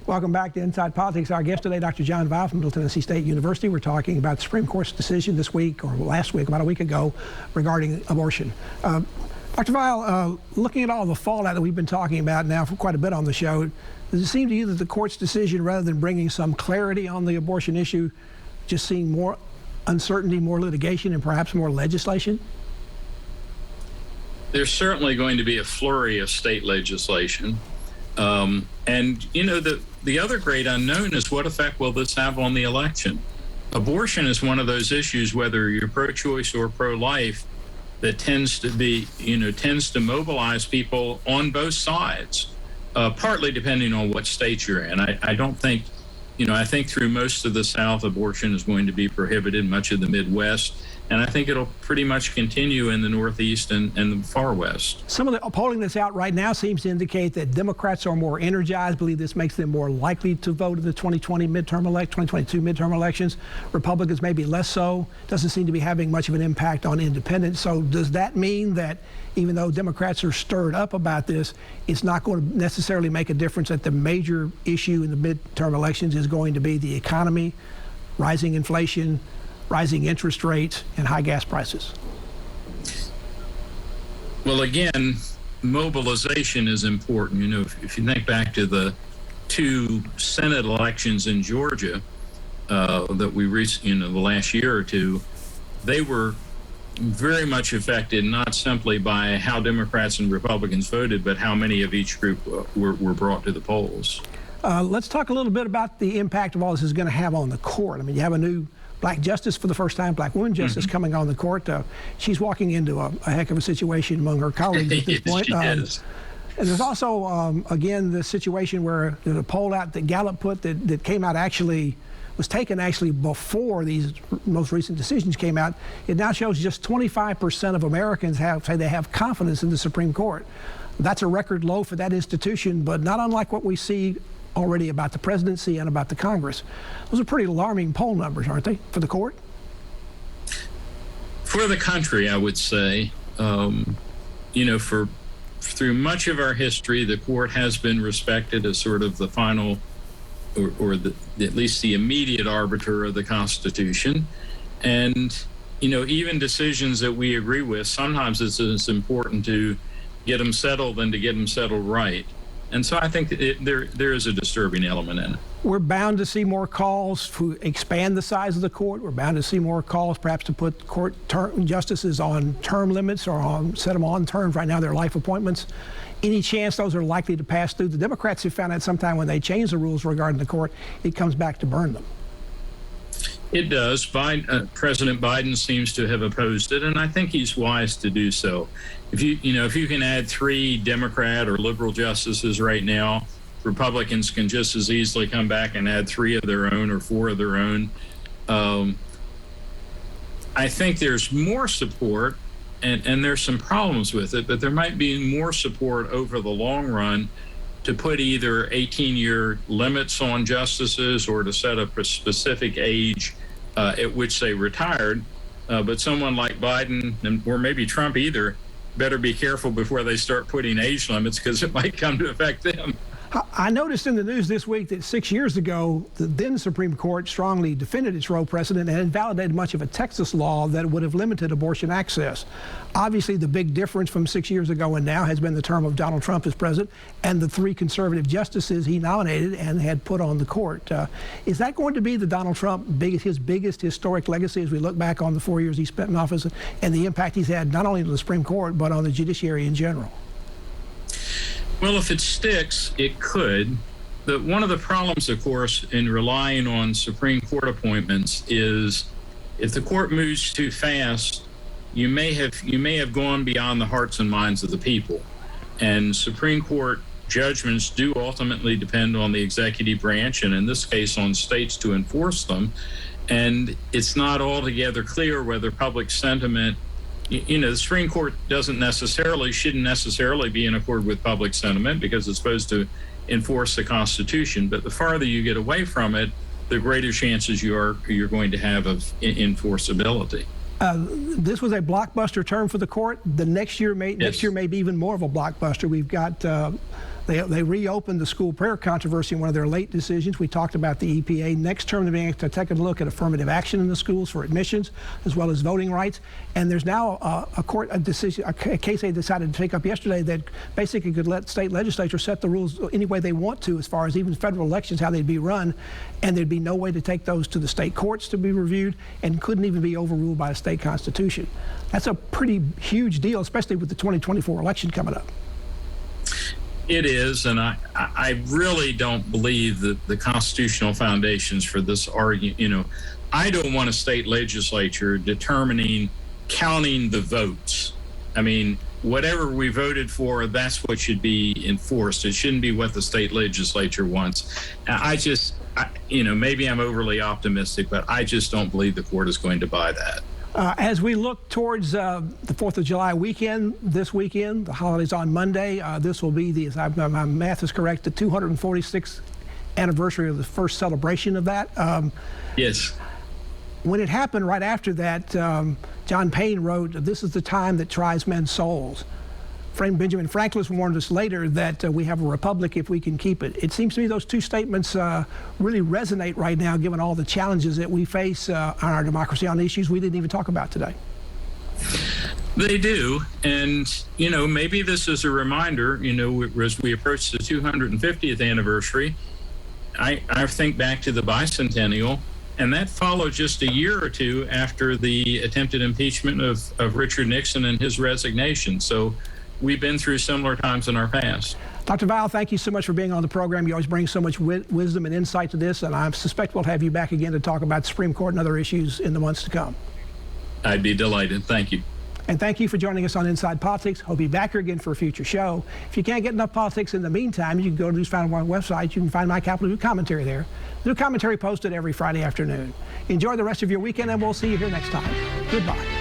Welcome back to Inside Politics. Our guest today, Dr. John Weil from Middle Tennessee State University. We're talking about the Supreme Court's decision this week, or last week, about a week ago, regarding abortion. Dr. Weil, looking at all the fallout that we've been talking about now for quite a bit on the show, does it seem to you that the court's decision, rather than bringing some clarity on the abortion issue, just seeing more uncertainty, more litigation, and perhaps more legislation? There's certainly going to be a flurry of state legislation. And, you know, the other great unknown is what effect will this have on the election? Abortion is one of those issues, whether you're pro-choice or pro-life, that tends to mobilize people on both sides, partly depending on what state you're in. I don't think, I think through most of the South, abortion is going to be prohibited, much of the Midwest. And I think it'll pretty much continue in the Northeast and the far West. Some of the polling that's out right now seems to indicate that Democrats are more energized, believe this makes them more likely to vote in the 2022 midterm elections. Republicans maybe less so. Doesn't seem to be having much of an impact on independents. So does that mean that even though Democrats are stirred up about this, it's not going to necessarily make a difference, that the major issue in the midterm elections is going to be the economy, rising inflation, rising interest rates, and high gas prices? Well, again, mobilization is important. If you think back to the two Senate elections in Georgia that we reached, the last year or two, they were very much affected not simply by how Democrats and Republicans voted, but how many of each group were brought to the polls. Let's talk a little bit about the impact of all this is going to have on the court. I mean, you have a new black justice for the first time, black woman justice coming on the court. She's walking into a heck of a situation among her colleagues at this point. And there's also, again, the situation where there's a poll out that Gallup put that came out was taken before these most recent decisions came out. It now shows just 25% of Americans say they have confidence in the Supreme Court. That's a record low for that institution, but not unlike what we see already about the presidency and about the Congress. Those are pretty alarming poll numbers, aren't they, for the court? For the country, I would say. Through much of our history, the court has been respected as sort of the final, or at least the immediate arbiter of the Constitution. And, even decisions that we agree with, sometimes it's important to get them settled than to get them settled right. And so I think there is a disturbing element in it. We're bound to see more calls to expand the size of the court. We're bound to see more calls perhaps to put court justices on term limits or set them on terms. Right now they're life appointments. Any chance those are likely to pass through? The Democrats have found out sometime when they change the rules regarding the court, it comes back to burn them. It does. President Biden seems to have opposed it, and I think he's wise to do so. If you can add 3 Democrat or liberal justices right now, Republicans can just as easily come back and add 3 of their own or 4 of their own. I think there's more support, and there's some problems with it, but there might be more support over the long run to put either 18-year limits on justices or to set up a specific age at which they retired. But someone like Biden, or maybe Trump either, better be careful before they start putting age limits, because it might come to affect them. I noticed in the news this week that 6 years ago, the then Supreme Court strongly defended its Roe precedent and invalidated much of a Texas law that would have limited abortion access. Obviously, the big difference from 6 years ago and now has been the term of Donald Trump as president and the 3 conservative justices he nominated and had put on the court. Is that going to be the Donald Trump, his biggest historic legacy as we look back on the 4 years he spent in office and the impact he's had not only on the Supreme Court, but on the judiciary in general? Well, if it sticks, it could. One of the problems, of course, in relying on Supreme Court appointments is if the court moves too fast, you may have gone beyond the hearts and minds of the people. And Supreme Court judgments do ultimately depend on the executive branch, and in this case on states to enforce them. And it's not altogether clear whether public sentiment, the Supreme Court shouldn't necessarily be in accord with public sentiment because it's supposed to enforce the Constitution. But the farther you get away from it, the greater chances you're going to have of enforceability. This was a blockbuster term for the court. The next year may be even more of a blockbuster. We've got They reopened the school prayer controversy in one of their late decisions. We talked about the EPA. Next term, they're being to take a look at affirmative action in the schools for admissions, as well as voting rights. And there's now a case they decided to take up yesterday that basically could let state legislatures set the rules any way they want to, as far as even federal elections, how they'd be run. And there'd be no way to take those to the state courts to be reviewed, and couldn't even be overruled by the state constitution. That's a pretty huge deal, especially with the 2024 election coming up. It is, and I really don't believe that the constitutional foundations for this argument, I don't want a state legislature counting the votes. I mean, whatever we voted for, that's what should be enforced. It shouldn't be what the state legislature wants. Maybe I'm overly optimistic, but I just don't believe the court is going to buy that. As we look towards the 4th of July weekend, this weekend, the holiday's on Monday. This will be, if my math is correct, the 246th anniversary of the first celebration of that. Yes. When it happened right after that, John Payne wrote, "This is the time that tries men's souls." Friend Benjamin Franklin warned us later that we have a republic if we can keep it. It seems to me those two statements really resonate right now, given all the challenges that we face on our democracy, on issues we didn't even talk about today. They do. And, maybe this is a reminder, as we approach the 250th anniversary, I think back to the bicentennial, and that followed just a year or two after the attempted impeachment of Richard Nixon and his resignation. So we've been through similar times in our past. Dr. Vial, thank you so much for being on the program. You always bring so much wisdom and insight to this, and I suspect we'll have you back again to talk about the Supreme Court and other issues in the months to come. I'd be delighted. Thank you. And thank you for joining us on Inside Politics. Hope you'll be back here again for a future show. If you can't get enough politics in the meantime, you can go to News Final One website. You can find my Capitol News commentary there. New commentary posted every Friday afternoon. Enjoy the rest of your weekend, and we'll see you here next time. Goodbye.